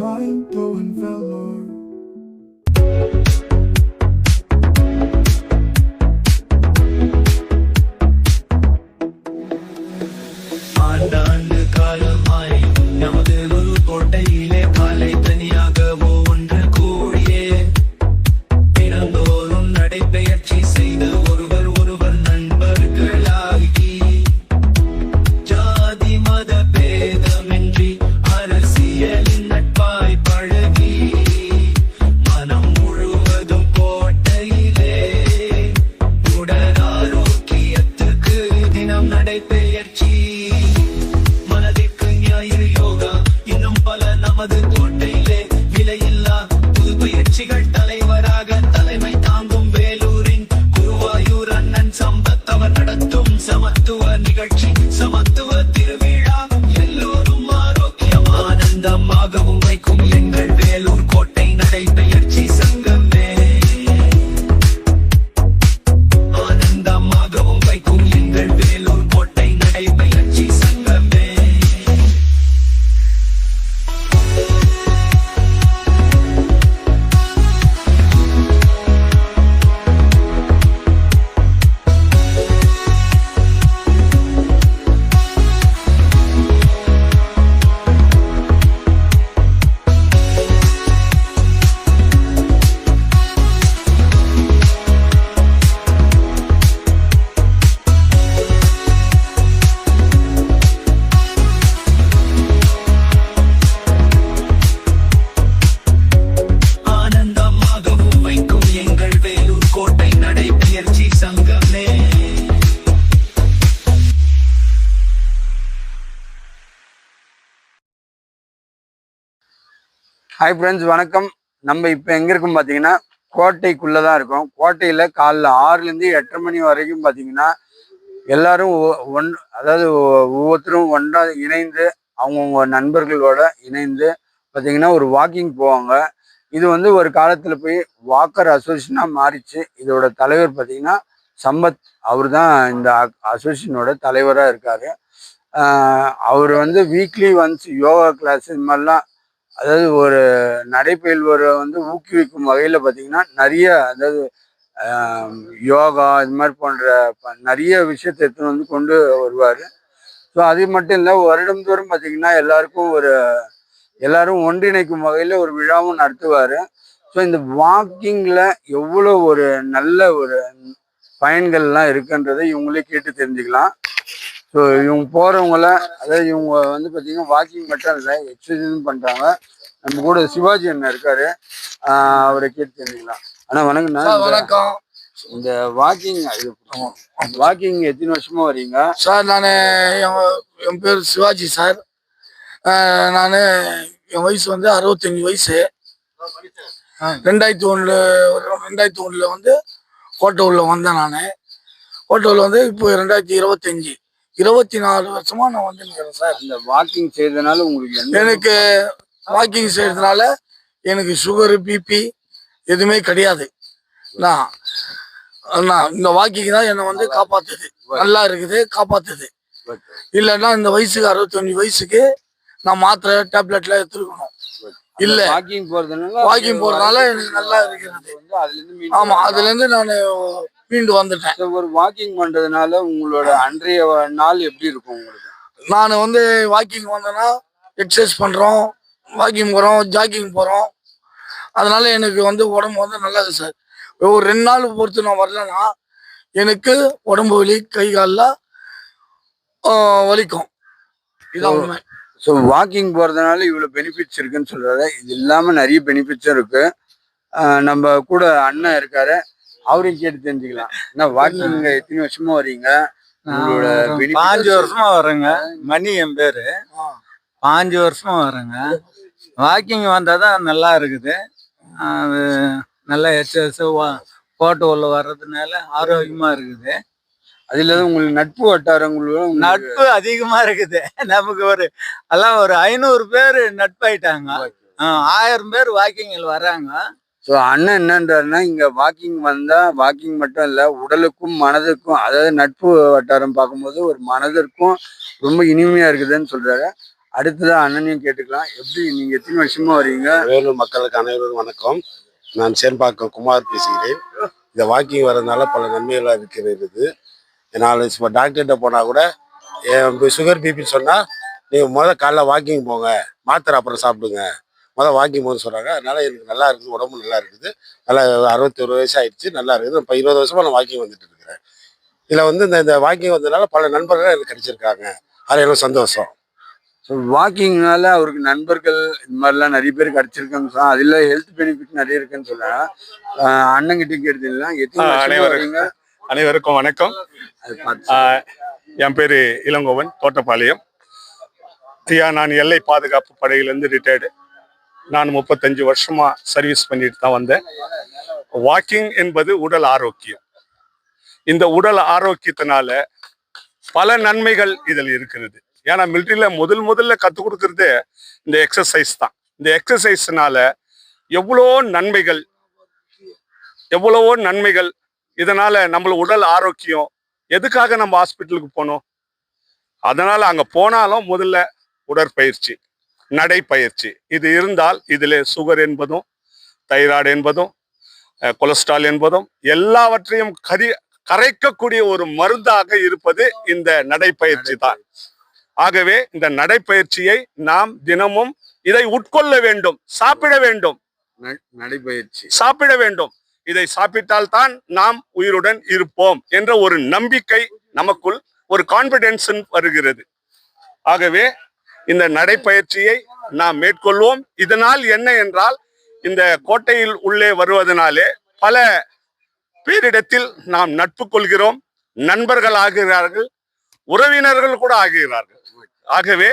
Mind-blowing velour. ஆண்டாண்டு காலமாய் நமது ஒரு கோட்டையிலே காலை தனியாகவோ ஒன்று கூடியே தினந்தோறும் நடைபெயர்ச்சி செய்து ஒருவர் ஒருவர் நண்பர்களாகி ஜாதி மத பேதமின்றி அரசியலின் நட்பாய் பழகி மனம் முழுவதும் கோட்டையிலே உடல் ஆரோக்கியத்துக்கு தினம் நடைபெயர்ச்சி மனதிற்கு ஞாயிறு யோகா இன்னும் பல நமது கோட்டையிலே விலையில்லா புது பயிற்சிகள் தலைவராக தலைமை தாங்கும் வேலூரின் குருவாயூர் அண்ணன் சம்பத் அவர் நடத்தும் சமத்துவ நிகழ்ச்சி சமத்துவ திருவிழா எல்லோரும் ஆரோக்கியம் ஆனந்தமாகவும் வைக்கும் எங்கள் வேலூர் கோட்டை நடைபெயர்ச்சி சங்கமே ஆனந்தமாகவும் வைக்கும் எங்கள் வேலூர் கோட்டை நடைபெயர்ச்சி சங்கமே ஆனந்தமாகவும் வைக்கும் எங்கள் வேலூர் கோட்டை நடைபெயர்ச்சி சங்கமே ஹாய் ஃப்ரெண்ட்ஸ், வணக்கம். நம்ம இப்போ எங்கே இருக்கோம் பார்த்தீங்கன்னா கோட்டைக்குள்ளே தான் இருக்கோம். கோட்டையில் காலைல 6லேருந்து 8:30 மணி வரைக்கும் பார்த்தீங்கன்னா எல்லாரும் அதாவது ஒவ்வொருத்தரும் ஒன்றா இணைந்து அவங்கவுங்க நண்பர்களோட இணைந்து பார்த்தீங்கன்னா ஒரு வாக்கிங் போவாங்க. இது வந்து ஒரு காலத்தில் போய் வாக்கர் அசோசியேஷனாக மாறிச்சு. இதோட தலைவர் பார்த்தீங்கன்னா சம்பத், அவர் தான் இந்த அசோசியேஷனோட தலைவராக இருக்கார். அவர் வந்து வீக்லி ஒன்ஸ் யோகா கிளாஸ் இது மாதிரிலாம், அதாவது ஒரு நடைபயில்வரை வந்து ஊக்குவிக்கும் வகையில் பார்த்தீங்கன்னா நிறைய, அதாவது யோகா இது மாதிரி போன்ற நிறைய விஷயத்தை எடுத்துன்னு வந்து கொண்டு வருவார். ஸோ அது மட்டும் இல்லை, வருடந்தோறும் பார்த்தீங்கன்னா எல்லாரும் ஒன்றிணைக்கும் வகையில் ஒரு விழாவும் நடத்துவார். ஸோ இந்த வாக்கிங்கில் எவ்வளோ ஒரு நல்ல ஒரு பயன்கள்லாம் இருக்குன்றதை இவங்களே கேட்டு தெரிஞ்சுக்கலாம். ஸோ இவங்க போகிறவங்கள, அதாவது இவங்க வந்து பார்த்தீங்கன்னா வாக்கிங் மட்டும் இல்லை, எக்ஸசைஸும் பண்ணுறாங்க. நம்ம கூட சிவாஜி அண்ணன் இருக்காரு, அவரை கேட்டு தெரிஞ்சுக்கலாம். அண்ணா வணக்கம்ண்ணா. வணக்கம். இந்த வாக்கிங் எத்தனை வருஷமா வரீங்க சார்? நான் என் பேர் சிவாஜி சார். நான் என் வயசு வந்து 65 வயசு. 2001 வந்து கோட்டூரில் வந்தேன். நான் கோட்டூரில் வந்து இப்போ 2025 24 வருஷமா நான் வந்து நிற்கிறேன் சார். இந்த வாக்கிங் செய்யறதுனால உங்களுக்கு எனக்கு வாக்கிங் செய்யறதுனால எனக்கு சுகரு பிபி எதுவுமே கிடையாது. நான் இந்த வாக்கிங் தான் என்னை வந்து காப்பாத்துது, நல்லா இருக்குது, காப்பாத்துது. இல்லைன்னா இந்த வயசுக்கு 65 வயசுக்கு நான் மாத்திரை டேப்லெட்லாம் எடுத்துருக்கணும். இல்ல வாக்கிங் போறதுனால எனக்கு நல்லா இருக்கிறது. ஆமா, அதுல இருந்து நான் மீண்டு வந்துட்டேன். ஒரு வாக்கிங் பண்றதுனால உங்களோட அன்றைய நாள் எப்படி இருக்கும் உங்களுக்கு? நான் வந்து வாக்கிங் வந்தேன்னா எக்ஸசைஸ் பண்றோம், வாக்கிங் போறோம், ஜாக்கிங் போறோம். அதனால எனக்கு வந்து உடம்பு வந்து நல்லது சார். ஒரு 2 நாள் பொறுத்து நான் வரலன்னா எனக்கு உடம்பு வலி, கை காலில் வலிக்கும். இதான் உண்மை. ஸோ வாக்கிங் போகிறதுனால இவ்வளோ பெனிஃபிட்ஸ் இருக்குன்னு சொல்கிறாரு. இது இல்லாமல் நிறைய பெனிஃபிட்ஸும் இருக்குது. நம்ம கூட அண்ணன் இருக்காரு, அவரையும் கேட்டு தெரிஞ்சுக்கலாம். ஏன்னா வாக்கிங் எத்தனை வருஷமா வரீங்க? உங்களோட 5 வருஷமா வரேங்க. மணி என் பேரு. 5 வருஷமா வரேங்க. வாக்கிங் வந்தால் தான் நல்லா இருக்குது. அது நல்லா எக்ஸசைஸ் போட்டு உள்ள வர்றதுனால ஆரோக்கியமா இருக்குது. அது இல்லாத உங்களுக்கு நட்பு வட்டாரங்களும் நட்பு அதிகமா இருக்குது. நமக்கு ஒரு 500 பேர் நட்பாயிட்டாங்க. 1000 பேர் வாக்கிங்கில் வர்றாங்க. ஸோ அண்ணன் என்னன்றாருன்னா இங்கே வாக்கிங் வந்தால் வாக்கிங் மட்டும் இல்லை, உடலுக்கும் மனதுக்கும், அதாவது நட்பு வட்டாரம் பார்க்கும்போது ஒரு மனதிற்கும் ரொம்ப இனிமையாக இருக்குதுன்னு சொல்கிறாரு. அடுத்ததான் அண்ணனையும் கேட்டுக்கலாம். எப்படி நீங்கள் எத்தனை வருஷமா வரீங்க? வேலூர் மக்களுக்கு அனைவருக்கும் வணக்கம். நான் சேன்பாக்கம் குமார் பேசுகிறேன். இந்த வாக்கிங் வர்றதுனால பல நன்மைகளாக இருக்கிறது. என்னால் இப்போ டாக்டர்கிட்ட போனால் கூட சுகர் பிபி சொன்னால் நீங்கள் காலைல வாக்கிங் போங்க, மாத்திரை அப்புறம் சாப்பிடுங்க, வாக்கிங் போகணும்னு சொல்கிறாங்க. அதனால் எனக்கு நல்லா இருக்குது, உடம்பு நல்லா இருக்குது. நல்லா 61 வயசு ஆயிடுச்சு, நல்லா இருக்குது. இப்போ 20 வருஷமாக நான் வாக்கிங் வந்துட்டு இருக்கிறேன். இதில் இந்த வாக்கிங் வந்ததுனால பல நண்பர்கள் எனக்கு கிடைச்சிருக்காங்க. அது எனக்கு சந்தோஷம். ஸோ வாக்கிங்னால அவருக்கு நண்பர்கள் இந்த மாதிரிலாம் நிறைய பேர் கிடைச்சிருக்காங்க சார். அதில் ஹெல்த் பெனிஃபிட் நிறைய இருக்குன்னு சொல்கிறேன். அண்ணங்கிட்ட கேட்டீங்கன்னா அனைவருக்கும் வணக்கம். என் பேர் இளங்கோவன், தோட்டப்பாளையம். நான் எல்லை பாதுகாப்பு படையிலேருந்து ரிட்டையர்டு. நான் 35 வருஷமா சர்வீஸ் பண்ணிட்டு தான் வந்தேன். வாக்கிங் என்பது உடல் ஆரோக்கியம். இந்த உடல் ஆரோக்கியத்தினால பல நன்மைகள் இதில் இருக்கிறது. ஏன்னா மிலிட்ரியில முதல்ல கற்றுக் கொடுக்கறது இந்த எக்ஸசைஸ் தான். இந்த எக்ஸசைஸ்னால எவ்வளவோ நன்மைகள். இதனால நம்மள உடல் ஆரோக்கியம். எதுக்காக நம்ம ஹாஸ்பிட்டலுக்கு போனோம்? அதனால அங்க போனாலும் முதல்ல உடற்பயிற்சி, நடைப்பயிற்சி இது இருந்தால் இதில் சுகர் என்பதும், தைராய்டு என்பதும், கொலஸ்ட்ரால் என்பதும் எல்லாவற்றையும் கரைக்கக்கூடிய ஒரு மருந்தாக இருப்பது இந்த நடைப்பயிற்சி தான். ஆகவே இந்த நடைப்பயிற்சியை நாம் தினமும் இதை உட்கொள்ள வேண்டும், சாப்பிட வேண்டும். சாப்பிட வேண்டும். இதை சாப்பிட்டால் தான் நாம் உயிருடன் இருப்போம் என்ற ஒரு நம்பிக்கை நமக்குள், ஒரு கான்பிடென்ஸ் வருகிறது. ஆகவே இந்த நடைப்பயிற்சியை நாம் மேற்கொள்வோம். இதனால் என்ன என்றால், இந்த கோட்டையில் உள்ளே வருவதனாலே பல பேரிடத்தில் நாம் நட்பு கொள்கிறோம், நண்பர்கள் ஆகிறார்கள், உறவினர்கள் கூட ஆகிறார்கள். ஆகவே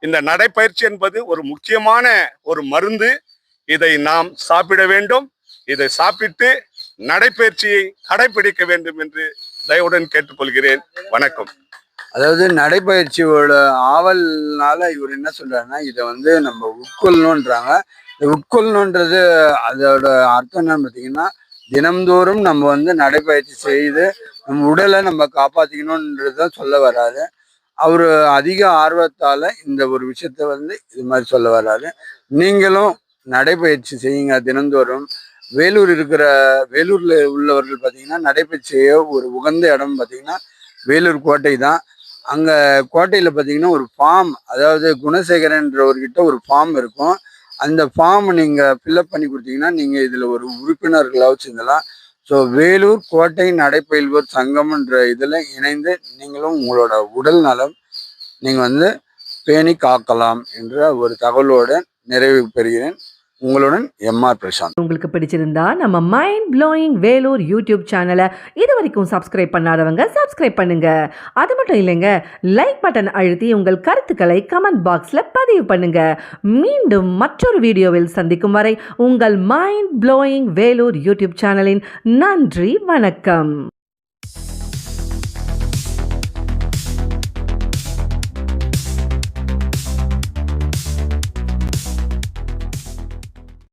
இந்த நடைப்பயிற்சி என்பது ஒரு முக்கியமான ஒரு மருந்து. இதை நாம் சாப்பிட வேண்டும். இதை சாப்பிட்டு நடைப்பயிற்சியை கடைபிடிக்க வேண்டும் என்று தயவுடன் கேட்டுக்கொள்கிறேன். வணக்கம். அதாவது நடைப்பயிற்சியோட ஆவல்னால இவர் என்ன சொல்றாருன்னா, இதை நம்ம உட்கொள்ளணுன்றாங்க. இந்த உட்கொள்ளணுன்றது அதோட அர்த்தம் என்னன்னு பார்த்தீங்கன்னா, தினம்தோறும் நம்ம நடைப்பயிற்சி செய்து நம்ம உடலை நம்ம காப்பாற்றிக்கணுன்றதான் சொல்ல வராது. அவர் அதிக ஆர்வத்தால் இந்த ஒரு விஷயத்த இது மாதிரி சொல்ல வராது. நீங்களும் நடைப்பயிற்சி செய்யுங்க தினந்தோறும். வேலூர்ல உள்ளவர்கள் பார்த்தீங்கன்னா நடைப்பயிற்சி செய்ய ஒரு உகந்த இடம் பார்த்தீங்கன்னா வேலூர் கோட்டை தான். அங்கே கோட்டையில் பார்த்தீங்கன்னா ஒரு ஃபார்ம், அதாவது குணசேகரன்றவர்கிட்ட ஒரு ஃபார்ம் இருக்கும். அந்த ஃபார்ம் நீங்கள் ஃபில்அப் பண்ணி கொடுத்தீங்கன்னா நீங்கள் இதில் ஒரு உறுப்பினர்களாக வச்சுருந்தலாம். ஸோ வேலூர் கோட்டை நடைப்பயில்வோர் சங்கம்ன்ற இதில் இணைந்து நீங்களும் உங்களோட உடல் நலம் நீங்கள் பேணி காக்கலாம் என்ற ஒரு தகவலோடு நிறைவு பெறுகிறேன். உங்களுடன் எம்ஆர் பிரசாந்த். உங்களுக்கு பிடிச்சிருந்தா நம்ம மைண்ட் ப்ளோயிங் வேலூர் யூடியூப் சேனலை இது வரைக்கும் சப்ஸ்கிரைப் பண்ணாதவங்க சப்ஸ்கிரைப் பண்ணுங்க. அது மட்டும் இல்லைங்க, லைக் பட்டன் அழுத்தி உங்கள் கருத்துக்களை கமெண்ட் பாக்ஸில் பதிவு பண்ணுங்க. மீண்டும் மற்றொரு வீடியோவில் சந்திக்கும் வரை உங்கள் மைண்ட் ப்ளோயிங் வேலூர் யூடியூப் சேனலின் நன்றி, வணக்கம்.